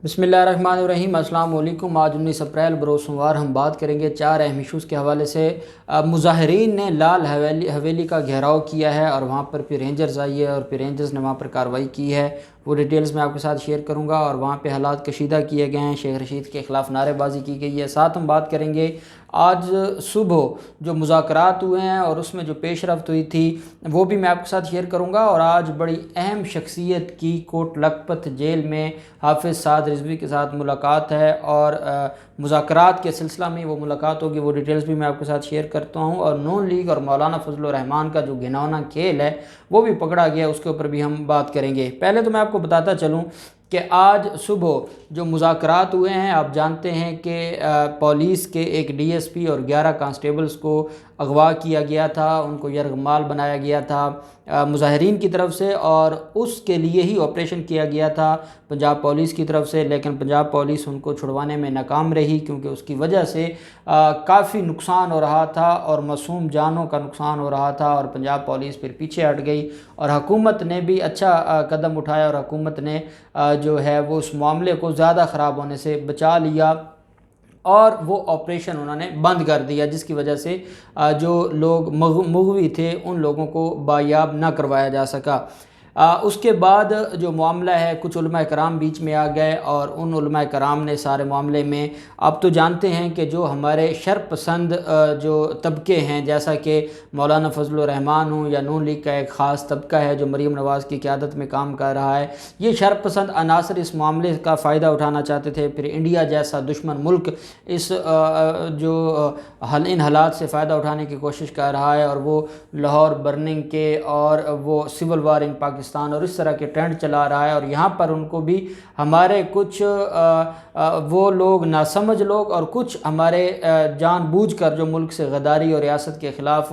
बिस्मिल्लाहिर्रहमानिर्रहीम। अस्सलाम वालेकुम। आज 19 अप्रैल बरोज़ सोमवार हम बात करेंगे 4 अहम इशूज़ के हवाले से। मुज़ाहिरीन ने लाल हवेली का घेराव किया है और वहाँ पर फिर रेंजर्स आई है और फिर रेंजर्स ने वहाँ पर कार्रवाई की है। वो डिटेल्स मैं आपके साथ शेयर करूँगा और वहाँ पे हालात कशीदा किए गए हैं। शेख रशीद के ख़िलाफ़ नारेबाजी की गई है। साथ हम बात करेंगे आज सुबह जो मुज़ाकरात हुए हैं और उसमें जो पेशरफ्त हुई थी वो भी मैं आपके साथ शेयर करूँगा। और आज बड़ी अहम शख्सियत की कोट लखपत जेल में हाफिज़ साद रिजवी के साथ मुलाकात है और मुज़ाकरात के सिलसिला में वो मुलाकात होगी। वो डिटेल्स भी मैं आपके साथ शेयर करता हूँ। और नून लीग और मौलाना फजल रहमान का जो घिनौना खेल है वो भी पकड़ा गया, उसके ऊपर भी हम बात करेंगे। पहले तो मैं आपको बताता चलूँ कि आज सुबह जो मुज़ाकरात हुए हैं, आप जानते हैं कि पुलिस के एक डीएसपी और 11 कांस्टेबल्स को अगवा किया गया था, उनको यरगमाल बनाया गया था मुज़ाहिरीन की तरफ से और उसके लिए ही ऑपरेशन किया गया था पंजाब पुलिस की तरफ से। लेकिन पंजाब पुलिस उनको छुड़वाने में नाकाम रही क्योंकि उसकी वजह से काफ़ी नुकसान हो रहा था और मासूम जानों का नुकसान हो रहा था और पंजाब पुलिस फिर पीछे हट गई। और हुकूमत ने भी अच्छा कदम उठाया और हुकूमत ने जो है वो उस मामले को ज़्यादा ख़राब होने से बचा लिया और वो ऑपरेशन उन्होंने बंद कर दिया, जिसकी वजह से जो लोग मुग़वी थे उन लोगों को बायाब ना करवाया जा सका। उसके बाद जो मामला है, कुछ उलमाए कराम बीच में आ गए और उन उलमाए कराम ने सारे मामले में, आप तो जानते हैं कि जो हमारे शरपसंद जो तबके हैं, जैसा कि मौलाना फजल रहमान हो या नून लीग का एक ख़ास तबका है जो मरीम नवाज़ की क़यादत में काम कर रहा है, ये शरपसंद अनासर इस मामले का फ़ायदा उठाना चाहते थे। फिर इंडिया जैसा दुश्मन मुल्क इस इन हालात से फ़ायदा उठाने की कोशिश कर रहा है और वो लाहौर बर्निंग के और वो सिविल वार इन पाकिस्तान और इस तरह के ट्रेंड चला रहा है। और यहाँ पर उनको भी हमारे कुछ वो लोग नासमझ लोग और कुछ हमारे जानबूझकर जो मुल्क से गद्दारी और रियासत के ख़िलाफ़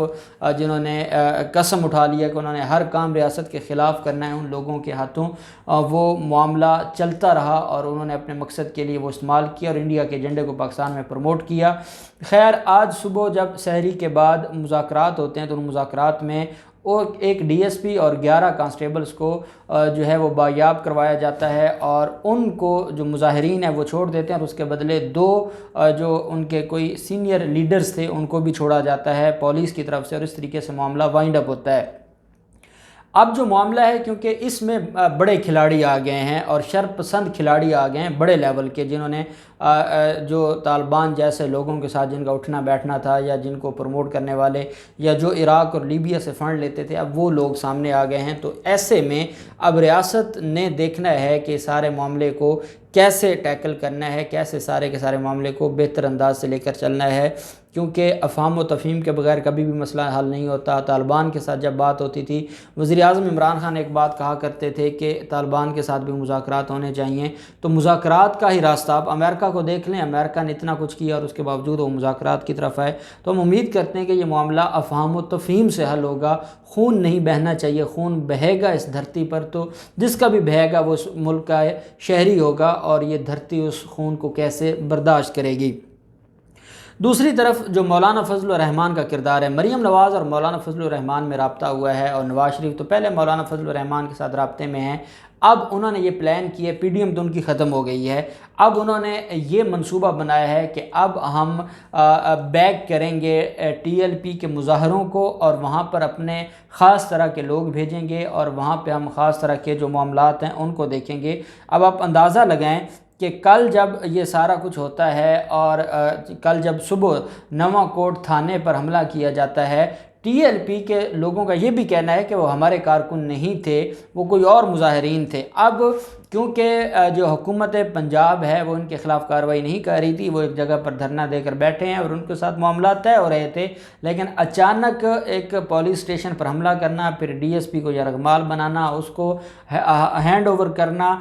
जिन्होंने कसम उठा लिया कि उन्होंने हर काम रियासत के ख़िलाफ़ करना है, उन लोगों के हाथों वो मामला चलता रहा और उन्होंने अपने मकसद के लिए वो इस्तेमाल किया और इंडिया के एजेंडे को पाकिस्तान में प्रमोट किया। खैर, आज सुबह जब सहरी के बाद मुज़ाकरात होते हैं तो उन मुज़ाकरात में और एक डीएसपी और 11 कांस्टेबल्स को जो है वो बायाब करवाया जाता है और उनको जो मुज़ाहिरीन है वो छोड़ देते हैं और उसके बदले 2 जो उनके कोई सीनियर लीडर्स थे उनको भी छोड़ा जाता है पुलिस की तरफ से और इस तरीके से मामला वाइंड अप होता है। अब जो मामला है, क्योंकि इसमें बड़े खिलाड़ी आ गए हैं और शरपसंद खिलाड़ी आ गए हैं बड़े लेवल के, जिन्होंने जो तालिबान जैसे लोगों के साथ जिनका उठना बैठना था या जिनको प्रमोट करने वाले या जो इराक़ और लीबिया से फ़ंड लेते थे, अब वो लोग सामने आ गए हैं। तो ऐसे में अब रियासत ने देखना है कि सारे मामले को कैसे टैकल करना है, कैसे सारे के सारे मामले को बेहतर अंदाज से लेकर चलना है, क्योंकि अफ़हाम व तफ़हीम के बगैर कभी भी मसला हल नहीं होता। तालिबान के साथ जब बात होती थी, वज़ीर-ए-आज़म इमरान खान एक बात कहा करते थे कि तालिबान के साथ भी मुज़ाकरात होने चाहिए। तो मुज़ाकरात का ही रास्ता, आप अमेरिका को देख लें, अमेरिका ने इतना कुछ किया और उसके बावजूद वो मुज़ाकरात की तरफ आए। तो हम उम्मीद करते हैं कि ये मामला अफ़हाम व तफ़हीम से हल होगा। खून नहीं बहना चाहिए, खून बहेगा इस धरती पर तो जिसका भी बहेगा वो उस मुल्क का शहरी होगा और ये धरती उस खून को कैसे बर्दाश्त करेगी। दूसरी तरफ जो मौलाना फजल रहमान का किरदार है, मरीम नवाज़ और मौलाना फजल रहमान में रब्ता हुआ है और नवाज़ शरीफ तो पहले मौलाना फजल रहमान के साथ रब्ते में हैं। अब उन्होंने ये प्लान किया, पीडीएम तो उनकी ख़त्म हो गई है, अब उन्होंने ये मंसूबा बनाया है कि अब हम बैक करेंगे टीएलपी के मुज़ाहरों को और वहाँ पर अपने ख़ास तरह के लोग भेजेंगे और वहाँ पे हम ख़ास तरह के जो मामलात हैं उनको देखेंगे। अब आप अंदाज़ा लगाएं कि कल जब ये सारा कुछ होता है और कल जब सुबह नवाकोट थाने पर हमला किया जाता है, टीएलपी के लोगों का ये भी कहना है कि वो हमारे कारकुन नहीं थे, वो कोई और मुज़ाहिरीन थे। अब क्योंकि जो हुकूमत पंजाब है वो इनके ख़िलाफ़ कार्रवाई नहीं कर रही थी, वो एक जगह पर धरना देकर बैठे हैं और उनके साथ मामला तय हो रहे थे, लेकिन अचानक एक पुलिस स्टेशन पर हमला करना, फिर डीएसपी को यरगमाल बनाना, उसको हैंड ओवर करना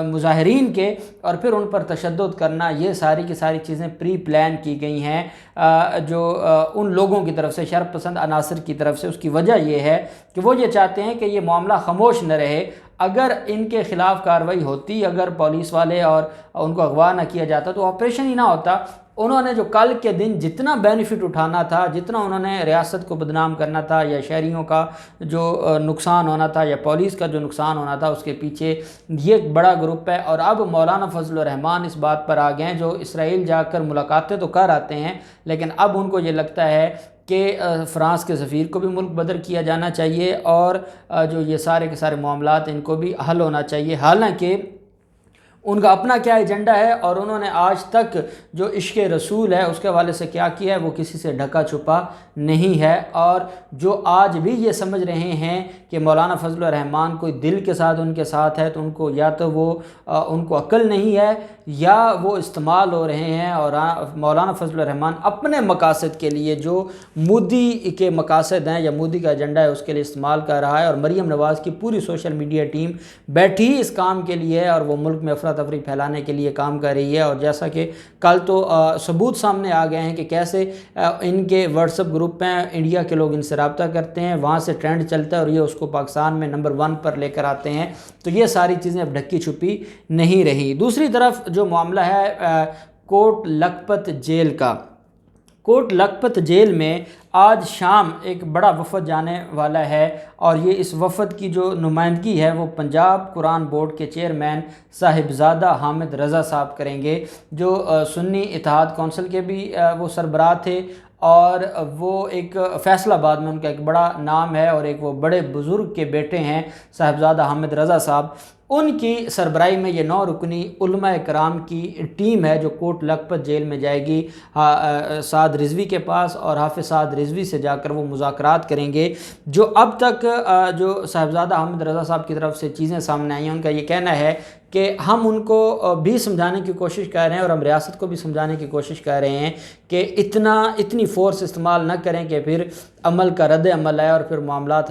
मुज़ाहिरीन के और फिर उन पर तशद्दुद करना, ये सारी की सारी चीज़ें प्री प्लान की गई हैं जो उन लोगों की तरफ से, शरपसंद अनासर की तरफ से। उसकी वजह यह है कि वो ये चाहते हैं कि ये मामला खामोश न रहे। अगर इनके ख़िलाफ़ कार्रवाई होती, अगर पुलिस वाले और उनको अगवा ना किया जाता तो ऑपरेशन ही ना होता। انہوں نے جو کل کے دن جتنا بینیفٹ اٹھانا تھا، جتنا انہوں نے ریاست کو بدنام کرنا تھا یا شہریوں کا جو نقصان ہونا تھا یا پولیس کا جو نقصان ہونا تھا، اس کے پیچھے یہ ایک بڑا گروپ ہے۔ اور اب مولانا فضل الرحمان اس بات پر آ گئے ہیں، جو اسرائیل جا کر ملاقاتیں تو کر آتے ہیں، لیکن اب ان کو یہ لگتا ہے کہ فرانس کے سفیر کو بھی ملک بدر کیا جانا چاہیے، اور جو یہ سارے کے سارے معاملات ان کو بھی حل ہونا چاہیے۔ حالانکہ ان کا اپنا کیا ایجنڈا ہے، اور انہوں نے آج تک جو عشق رسول ہے اس کے حوالے سے کیا کیا ہے وہ کسی سے ڈھکا چھپا نہیں ہے۔ اور جو آج بھی یہ سمجھ رہے ہیں کہ مولانا فضل الرحمان کوئی دل کے ساتھ ان کے ساتھ ہے، تو ان کو یا تو وہ ان کو عقل نہیں ہے یا وہ استعمال ہو رہے ہیں، اور مولانا فضل الرحمان اپنے مقاصد کے لیے جو مودی کے مقاصد ہیں یا مودی کا ایجنڈا ہے اس کے لیے استعمال کر رہا ہے، اور مریم نواز کی پوری سوشل میڈیا ٹیم بیٹھی ہی اس کام کے لیے ہے، اور وہ ملک میں افراتفری پھیلانے کے لیے کام کر رہی ہے۔ اور جیسا کہ کل تو ثبوت سامنے آ گئے ہیں کہ کیسے ان کے واٹس ایپ گروپ میں انڈیا کے لوگ ان سے رابطہ کرتے ہیں، وہاں سے ٹرینڈ چلتا ہے اور یہ اس کو پاکستان میں نمبر 1 پر لے کر آتے ہیں۔ تو یہ ساری چیزیں اب ڈھکی چھپی نہیں رہی۔ دوسری طرف جو معاملہ ہے کوٹ لکھپت جیل کا، کوٹ لکھپت جیل میں آج شام ایک بڑا وفد جانے والا ہے، اور یہ اس وفد کی جو نمائندگی ہے وہ پنجاب قرآن بورڈ کے چیئرمین صاحبزادہ حامد رضا صاحب کریں گے، جو سنی اتحاد کونسل کے بھی وہ سربراہ تھے، اور وہ ایک فیصل آباد میں ان کا ایک بڑا نام ہے، اور ایک وہ بڑے بزرگ کے بیٹے ہیں صاحبزادہ حامد رضا صاحب۔ ان کی سربراہی میں یہ 9 رکنی علماء کرام کی ٹیم ہے جو کوٹ لکھپت جیل میں جائے گی سعد رضوی کے پاس، اور حافظ سعد رضوی سے جا کر وہ مذاکرات کریں گے۔ جو اب تک جو صاحبزادہ حامد رضا صاحب کی طرف سے چیزیں سامنے آئی ہیں، ان کا یہ کہنا ہے کہ ہم ان کو بھی سمجھانے کی کوشش کر رہے ہیں، اور ہم ریاست کو بھی سمجھانے کی کوشش کر رہے ہیں کہ اتنی فورس استعمال نہ کریں کہ پھر عمل کا رد عمل ہے اور پھر معاملات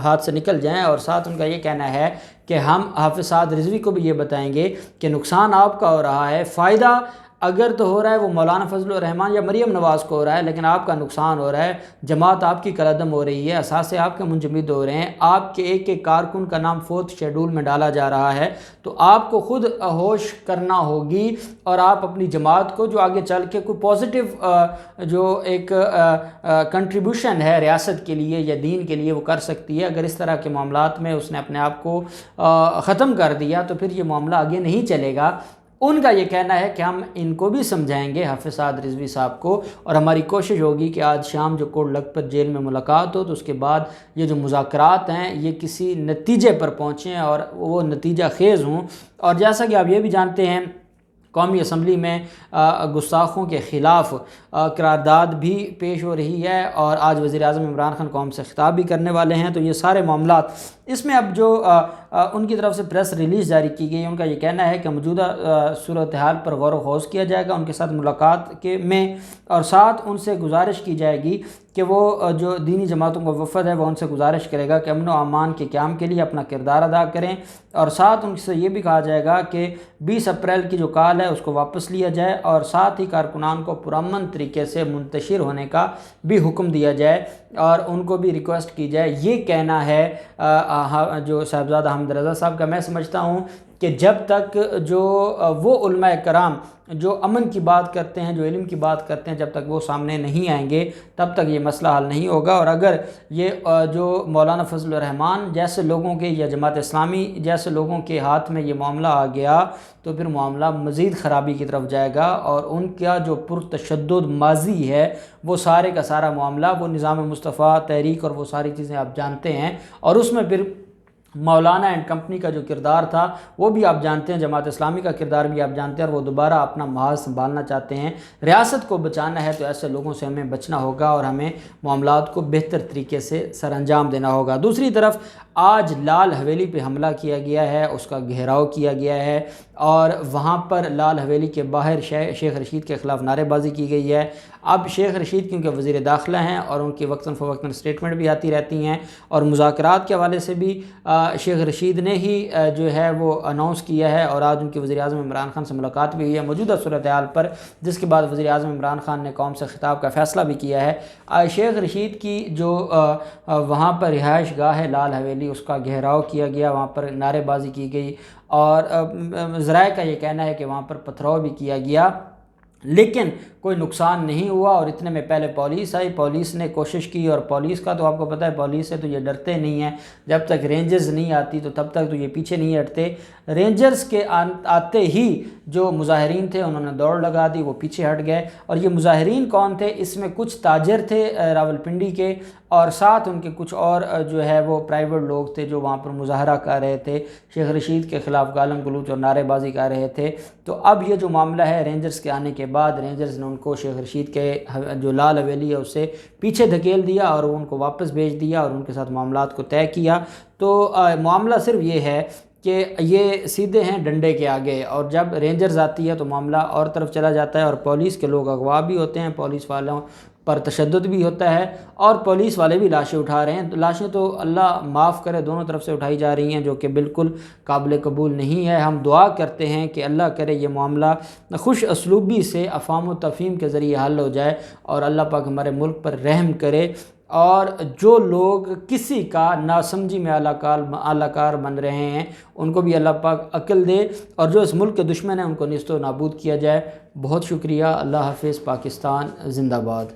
ہاتھ سے نکل جائیں۔ اور ساتھ ان کا یہ کہنا ہے کہ ہم حافظ سعد رضوی کو بھی یہ بتائیں گے کہ نقصان آپ کا ہو رہا ہے، فائدہ اگر تو ہو رہا ہے وہ مولانا فضل الرحمان یا مریم نواز کو ہو رہا ہے، لیکن آپ کا نقصان ہو رہا ہے، جماعت آپ کی کالعدم ہو رہی ہے، اثاثے آپ کے منجمد ہو رہے ہیں، آپ کے ایک کارکن کا نام 4تھ شیڈول میں ڈالا جا رہا ہے، تو آپ کو خود ہوش کرنا ہوگی، اور آپ اپنی جماعت کو جو آگے چل کے کوئی پازیٹیو جو ایک کنٹریبیوشن ہے ریاست کے لیے یا دین کے لیے وہ کر سکتی ہے۔ اگر اس طرح کے معاملات میں اس نے اپنے آپ کو ختم کر دیا تو پھر یہ معاملہ آگے نہیں چلے گا۔ ان کا یہ کہنا ہے کہ ہم ان کو بھی سمجھائیں گے حافظ سعد رضوی صاحب کو، اور ہماری کوشش ہوگی کہ آج شام جو کوٹ لکھپت جیل میں ملاقات ہو تو اس کے بعد یہ جو مذاکرات ہیں یہ کسی نتیجے پر پہنچیں اور وہ نتیجہ خیز ہوں۔ اور جیسا کہ آپ یہ بھی جانتے ہیں قومی اسمبلی میں گستاخوں کے خلاف قرارداد بھی پیش ہو رہی ہے، اور آج وزیر اعظم عمران خان قوم سے خطاب بھی کرنے والے ہیں۔ تو یہ سارے معاملات اس میں اب جو ان کی طرف سے پریس ریلیز جاری کی گئی، ان کا یہ کہنا ہے کہ موجودہ صورتحال پر غور و خوض کیا جائے گا ان کے ساتھ ملاقات میں، اور ساتھ ان سے گزارش کی جائے گی کہ وہ جو دینی جماعتوں کا وفد ہے وہ ان سے گزارش کرے گا کہ امن و امان کے قیام کے لیے اپنا کردار ادا کریں، اور ساتھ ان سے یہ بھی کہا جائے گا کہ 20 اپریل کی جو کال ہے اس کو واپس لیا جائے، اور ساتھ ہی کارکنان کو پرامن طریقے سے منتشر ہونے کا بھی حکم دیا جائے، اور ان کو بھی ریکویسٹ کی جائے۔ یہ کہنا ہے جو صاحبزادہ حامد رضا صاحب کا۔ میں سمجھتا ہوں کہ جب تک جو وہ علماء کرام جو امن کی بات کرتے ہیں، جو علم کی بات کرتے ہیں، جب تک وہ سامنے نہیں آئیں گے تب تک یہ مسئلہ حل نہیں ہوگا۔ اور اگر یہ جو مولانا فضل الرحمان جیسے لوگوں کے یا جماعت اسلامی جیسے لوگوں کے ہاتھ میں یہ معاملہ آ گیا تو پھر معاملہ مزید خرابی کی طرف جائے گا، اور ان کا جو پرتشدد ماضی ہے وہ سارے کا سارا معاملہ وہ نظام مصطفیٰ تحریک اور وہ ساری چیزیں آپ جانتے ہیں، اور اس میں پھر مولانا اینڈ کمپنی کا جو کردار تھا وہ بھی آپ جانتے ہیں، جماعت اسلامی کا کردار بھی آپ جانتے ہیں، اور وہ دوبارہ اپنا محاذ سنبھالنا چاہتے ہیں۔ ریاست کو بچانا ہے تو ایسے لوگوں سے ہمیں بچنا ہوگا، اور ہمیں معاملات کو بہتر طریقے سے سر انجام دینا ہوگا۔ دوسری طرف آج لال حویلی پہ حملہ کیا گیا ہے، اس کا گھیراؤ کیا گیا ہے، اور وہاں پر لال حویلی کے باہر شیخ رشید کے خلاف نعرے بازی کی گئی ہے۔ اب شیخ رشید کیونکہ وزیر داخلہ ہیں اور ان کی وقتاً فوقتاً اسٹیٹمنٹ بھی آتی رہتی ہیں، اور مذاکرات کے حوالے سے بھی شیخ رشید نے ہی جو ہے وہ اناؤنس کیا ہے، اور آج ان کی وزیر اعظم عمران خان سے ملاقات بھی ہوئی ہے موجودہ صورتحال پر، جس کے بعد وزیر اعظم عمران خان نے قوم سے خطاب کا فیصلہ بھی کیا ہے۔ شیخ رشید کی جو وہاں پر رہائش گاہ ہے لال حویلی، اس کا گھیراؤ کیا گیا، وہاں پر نعرے بازی کی گئی، اور ذرائع کا یہ کہنا ہے کہ وہاں پر پتھراؤ بھی کیا گیا، लेकिन कोई नुकसान नहीं हुआ। और इतने में पहले पुलिस आई, पुलिस ने कोशिश की, और पुलिस का तो आपको पता है, पुलिस से तो ये डरते नहीं हैं, जब तक रेंजर्स नहीं आती तो तब तक तो ये पीछे नहीं हटते। रेंजर्स के आते ही जो मुजाहिरीन थे उन्होंने दौड़ लगा दी, वो पीछे हट गए। और ये मुजाहिरीन कौन थे? इसमें कुछ ताजर थे रावलपिंडी के, और साथ उनके कुछ और जो है वो प्राइवेट लोग थे जो वहाँ पर मुजाहरा कर रहे थे, शेख रशीद के ख़िलाफ़ गालम गलूच और नारेबाजी कर रहे थे। तो अब ये जो मामला है, रेंजर्स के आने के बाद रेंजर्स ने उनको शेख रशीद के जो लाल हवेली है उससे पीछे धकेल दिया और उनको वापस भेज दिया और उनके साथ मामलात को तय किया। तो मामला सिर्फ ये है कि ये सीधे हैं डंडे के आगे, और जब रेंजर्स आती है तो मामला और तरफ चला जाता है, और पुलिस के लोग अगवा भी होते हैं, पुलिस वालों पर तशद्दुद भी होता है, और पुलिस वाले भी लाशें उठा रहे हैं। तो लाशें तो अल्लाह माफ़ करे दोनों तरफ से उठाई जा रही हैं, जो कि बिल्कुल काबिल कबूल नहीं है। हम दुआ करते हैं कि अल्लाह करे ये मामला खुश असलूबी से अफ़ाम व तफ़हीम के ज़रिए हल हो जाए, और अल्लाह पाक हमारे मुल्क पर रहम करे, और जो लोग किसी का नासमझी में आलाकार बन रहे हैं उनको भी अल्लाह पाक अक्ल दे, और जो इस मुल्क के दुश्मन हैं उनको निस्तो नाबूद किया जाए। बहुत शुक्रिया। अल्लाह हाफ़िज़। पाकिस्तान ज़िंदाबाद।